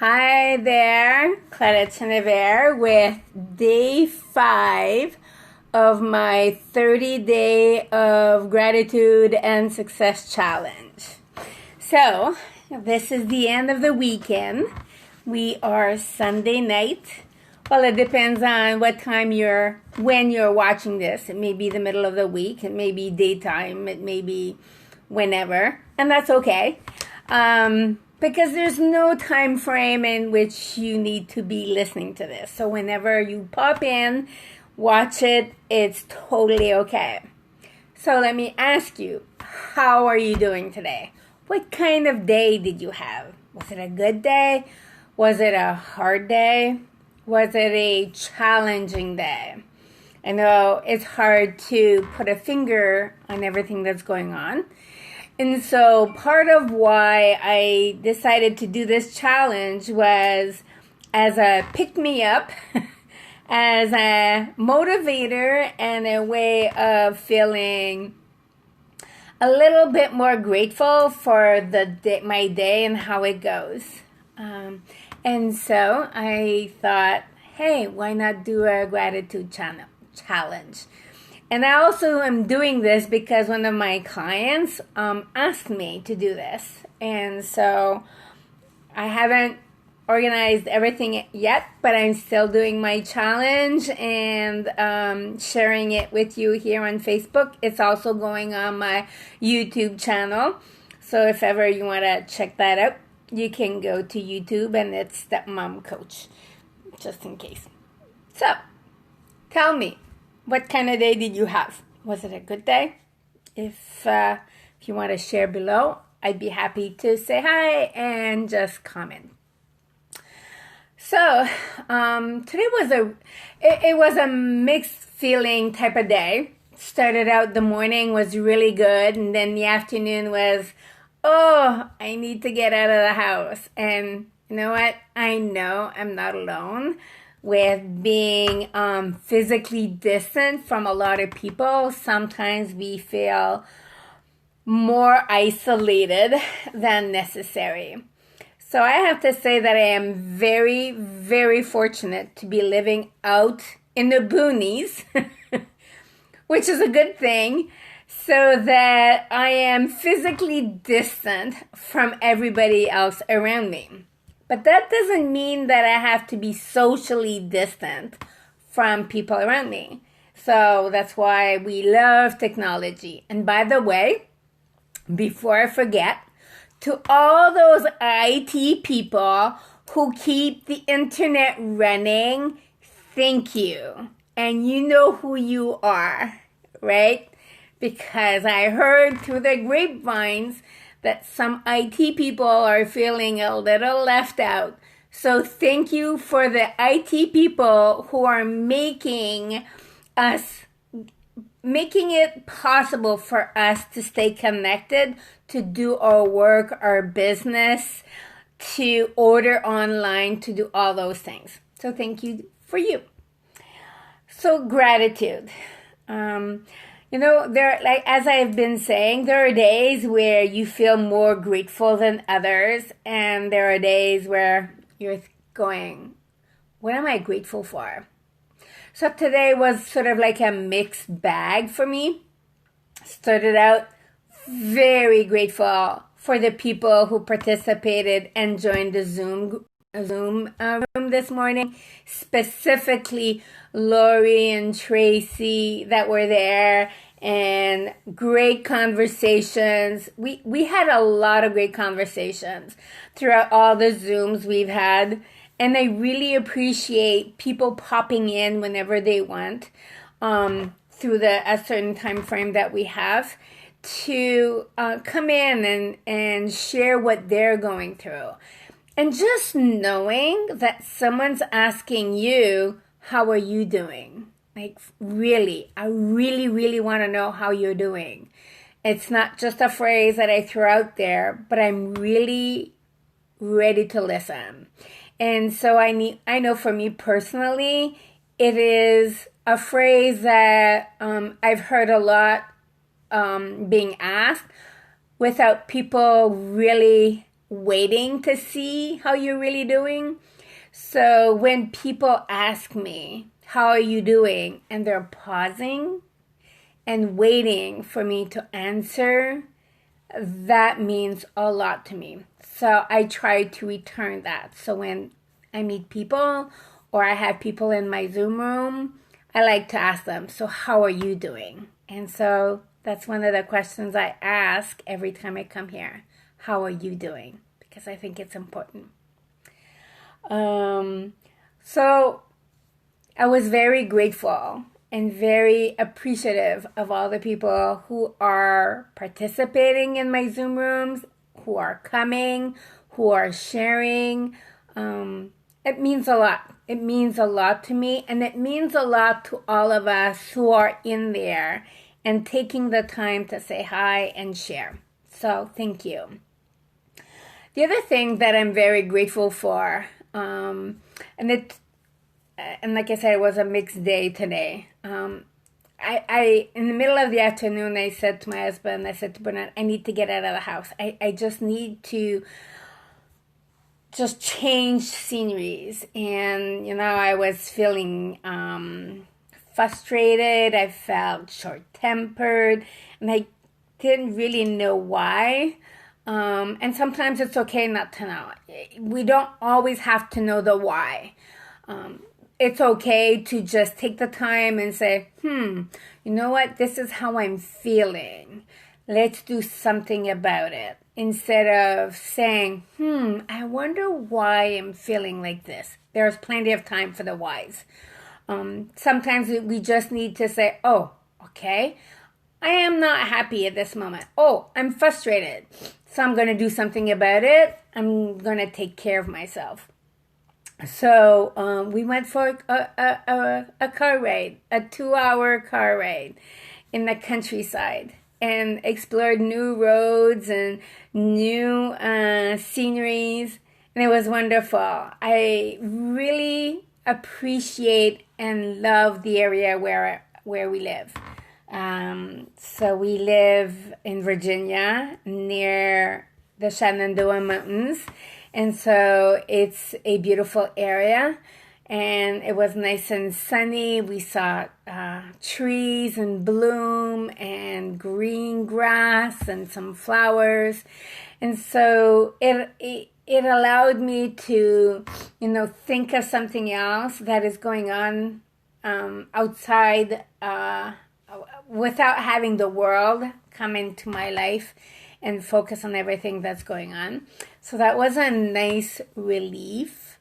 Hi there, Claudette Chenever with day 5 of my 30-day of gratitude and success challenge. So, this is the end of the weekend. We are Sunday night. Well, it depends on when you're watching this. It may be the middle of the week, it may be daytime, it may be whenever, and that's okay. Because there's no time frame in which you need to be listening to this. So whenever you pop in, watch it, it's totally okay. So let me ask you, how are you doing today? What kind of day did you have? Was it a good day? Was it a hard day? Was it a challenging day? I know it's hard to put a finger on everything that's going on. And so part of why I decided to do this challenge was as a pick-me-up, as a motivator, and a way of feeling a little bit more grateful for my day and how it goes. And so I thought, hey, why not do a gratitude challenge? And I also am doing this because one of my clients asked me to do this. And so I haven't organized everything yet, but I'm still doing my challenge and sharing it with you here on Facebook. It's also going on my YouTube channel. So if ever you want to check that out, you can go to YouTube and it's Stepmom Coach, just in case. So tell me, what kind of day did you have? Was it a good day? If you want to share below, I'd be happy to say hi and just comment. So today was a mixed feeling type of day. Started out, the morning was really good, and then the afternoon was, oh, I need to get out of the house. And you know what? I know I'm not alone with being physically distant from a lot of people. Sometimes we feel more isolated than necessary. So I have to say that I am very, very fortunate to be living out in the boonies, which is a good thing, so that I am physically distant from everybody else around me. But that doesn't mean that I have to be socially distant from people around me. So that's why we love technology. And by the way, before I forget, to all those IT people who keep the internet running, thank you. And you know who you are, right? Because I heard through the grapevines that some IT people are feeling a little left out. So thank you for the IT people who are making it possible for us to stay connected, to do our work, our business, to order online, to do all those things. So thank you for you. So gratitude. As I've been saying, there are days where you feel more grateful than others, and there are days where you're going, what am I grateful for? So today was sort of like a mixed bag for me. Started out very grateful for the people who participated and joined the Zoom room this morning, specifically Lori and Tracy that were there, and great conversations. We had a lot of great conversations throughout all the Zooms we've had, and I really appreciate people popping in whenever they want through a certain time frame that we have to come in and share what they're going through. And just knowing that someone's asking you, how are you doing? Like, really, I really, really want to know how you're doing. It's not just a phrase that I throw out there, but I'm really ready to listen. And so I know for me personally, it is a phrase that I've heard a lot being asked without people really waiting to see how you're really doing. So when people ask me, how are you doing? And they're pausing and waiting for me to answer, that means a lot to me. So I try to return that. So when I meet people or I have people in my Zoom room, I like to ask them, so how are you doing? And so that's one of the questions I ask every time I come here. How are you doing? Because I think it's important. So I was very grateful and very appreciative of all the people who are participating in my Zoom rooms, who are coming, who are sharing. It means a lot. It means a lot to me, and it means a lot to all of us who are in there and taking the time to say hi and share. So thank you. The other thing that I'm very grateful for, and like I said, it was a mixed day today. I in the middle of the afternoon, I said to my husband, I said to Bernard, I need to get out of the house. I just need to just change sceneries. And, I was feeling frustrated. I felt short-tempered, and I didn't really know why. And sometimes it's okay not to know. We don't always have to know the why. It's okay to just take the time and say, you know what? This is how I'm feeling. Let's do something about it. Instead of saying, I wonder why I'm feeling like this. There's plenty of time for the whys. Sometimes we just need to say, oh, okay, I am not happy at this moment. Oh, I'm frustrated. So I'm going to do something about it. I'm going to take care of myself. So we went for a car ride, a 2-hour car ride in the countryside, and explored new roads and new sceneries, and it was wonderful. I really appreciate and love the area where we live. So we live in Virginia near the Shenandoah Mountains. And so it's a beautiful area, and it was nice and sunny. We saw trees in bloom and green grass and some flowers. And so it allowed me to, think of something else that is going on outside without having the world come into my life and focus on everything that's going on. So that was a nice relief.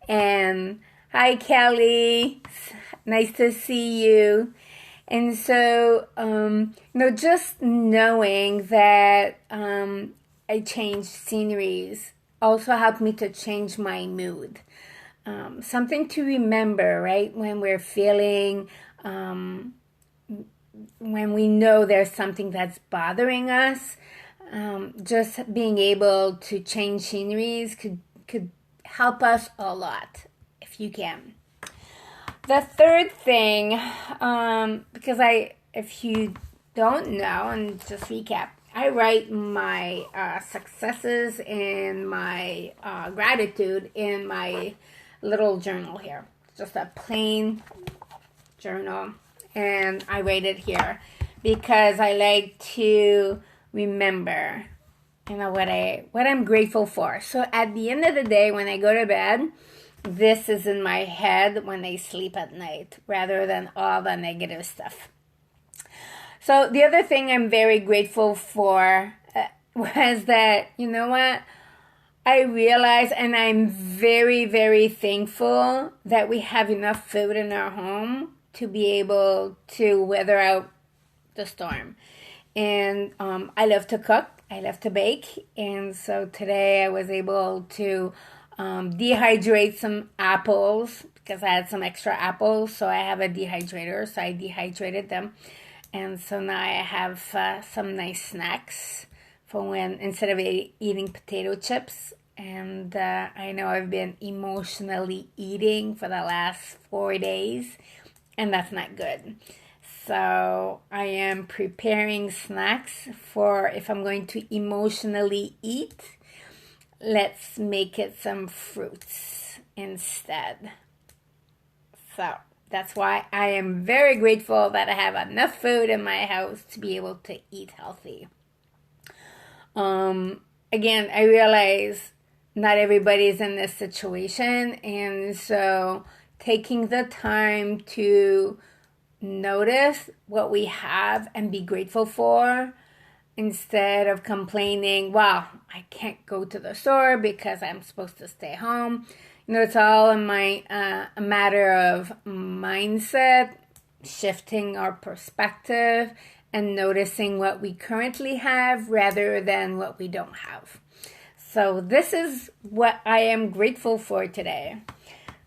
And hi, Kelly. Nice to see you. And so, just knowing that I changed sceneries also helped me to change my mood. Something to remember, right? When we're feeling, when we know there's something that's bothering us, just being able to change sceneries could help us a lot, if you can. The third thing, because if you don't know, and just recap, I write my successes and my gratitude in my little journal here. Just a plain journal, and I write it here because I like to remember, what I'm grateful for. So at the end of the day, when I go to bed, this is in my head when I sleep at night, rather than all the negative stuff. So the other thing I'm very grateful for was that, I realized, and I'm very, very thankful that we have enough food in our home to be able to weather out the storm. And I love to cook. I love to bake. And so today I was able to dehydrate some apples because I had some extra apples. So I have a dehydrator. So I dehydrated them. And so now I have some nice snacks for when, instead of eating potato chips. And I know I've been emotionally eating for the last 4 days. And that's not good. So I am preparing snacks for if I'm going to emotionally eat. let's make it some fruits instead. So that's why I am very grateful that I have enough food in my house to be able to eat healthy. Again, I realize not everybody's in this situation, and so taking the time to notice what we have and be grateful for instead of complaining, wow, I can't go to the store because I'm supposed to stay home. It's all in a matter of mindset, shifting our perspective, and noticing what we currently have rather than what we don't have. So this is what I am grateful for today.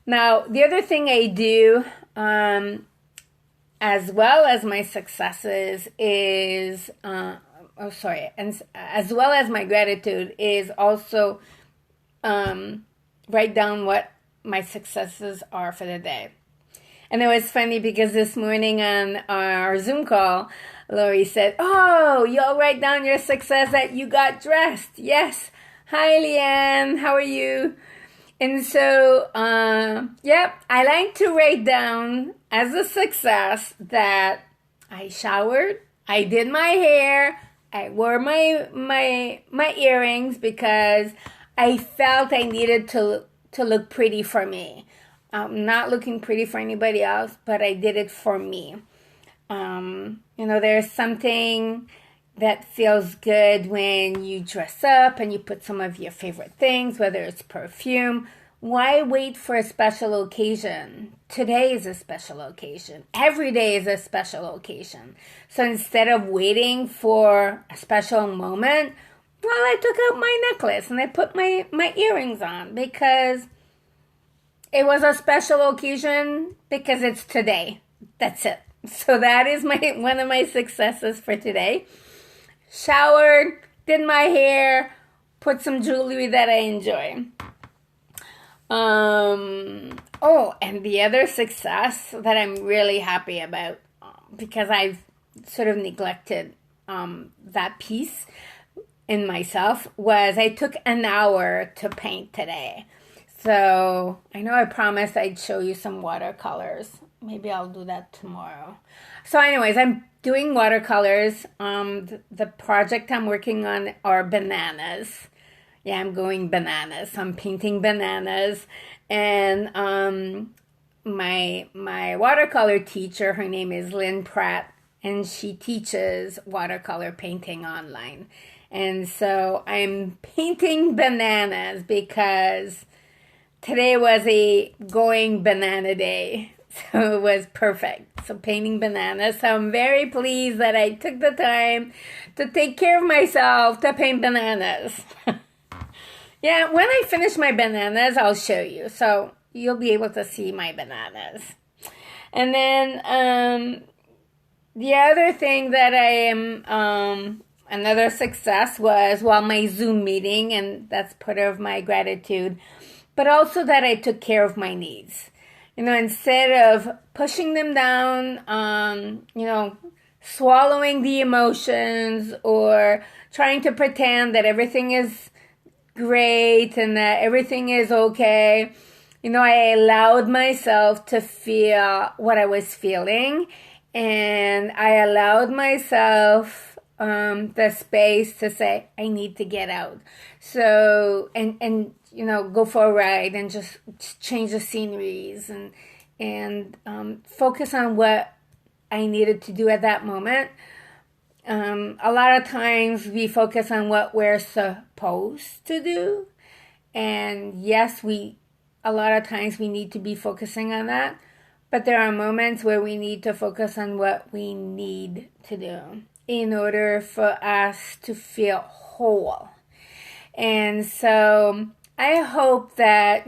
Now, the other thing I do, as well as my successes, is, and as well as my gratitude, is also write down what my successes are for the day. And it was funny because this morning on our Zoom call, Lori said, "Oh, you'll write down your success that you got dressed." Yes. Hi, Leanne. How are you? And so, I like to write down as a success that I showered, I did my hair, I wore my earrings because I felt I needed to look pretty for me. Not looking pretty for anybody else, but I did it for me. There's something that feels good when you dress up and you put some of your favorite things, whether it's perfume. Why wait for a special occasion? Today is a special occasion. Every day is a special occasion. So instead of waiting for a special moment, well, I took out my necklace and I put my earrings on because it was a special occasion because it's today. That's it. So that is one of my successes for today. Showered, did my hair, put some jewelry that I enjoy. And the other success that I'm really happy about, because I've sort of neglected that piece in myself, was I took an hour to paint today. So I know I promised I'd show you some watercolors. Maybe I'll do that tomorrow. So anyways, I'm doing watercolors. The project I'm working on are bananas. Yeah, I'm going bananas. I'm painting bananas. And my watercolor teacher, her name is Lynn Pratt, and she teaches watercolor painting online. And so I'm painting bananas because today was a going banana day. So it was perfect. So painting bananas. So I'm very pleased that I took the time to take care of myself to paint bananas. Yeah, when I finish my bananas, I'll show you. So you'll be able to see my bananas. And then the other thing that I am, another success was, my Zoom meeting, and that's part of my gratitude, but also that I took care of my needs. Instead of pushing them down, swallowing the emotions or trying to pretend that everything is great and that everything is okay, I allowed myself to feel what I was feeling, and I allowed myself the space to say, I need to get out. So, and go for a ride and just change the sceneries and focus on what I needed to do at that moment. A lot of times we focus on what we're supposed to do. And yes, a lot of times we need to be focusing on that. But there are moments where we need to focus on what we need to do in order for us to feel whole. And so I hope that,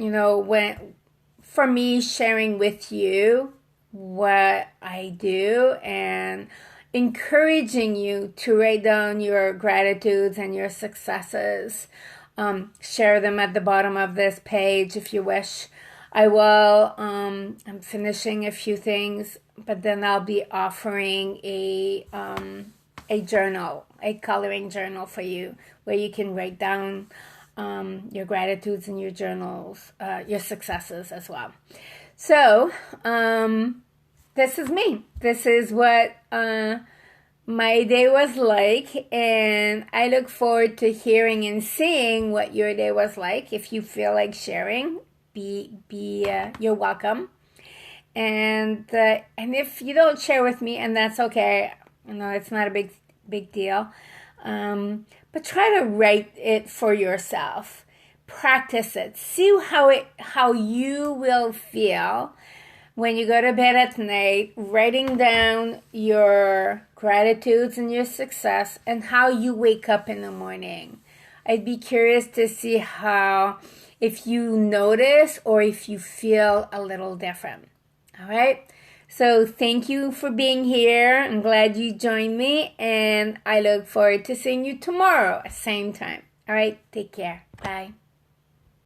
for me sharing with you what I do and encouraging you to write down your gratitudes and your successes, share them at the bottom of this page if you wish. I will, I'm finishing a few things, but then I'll be offering a journal, a coloring journal for you where you can write down your gratitudes and your journals, your successes as well. So, this is me. This is what my day was like, and I look forward to hearing and seeing what your day was like. If you feel like sharing, you're welcome. And if you don't share with me, and that's okay, it's not a big deal. But try to write it for yourself. Practice it. See how you will feel when you go to bed at night, writing down your gratitudes and your success, and how you wake up in the morning. I'd be curious to see if you notice or if you feel a little different. All right. So thank you for being here. I'm glad you joined me, and I look forward to seeing you tomorrow at the same time. All right. Take care. Bye.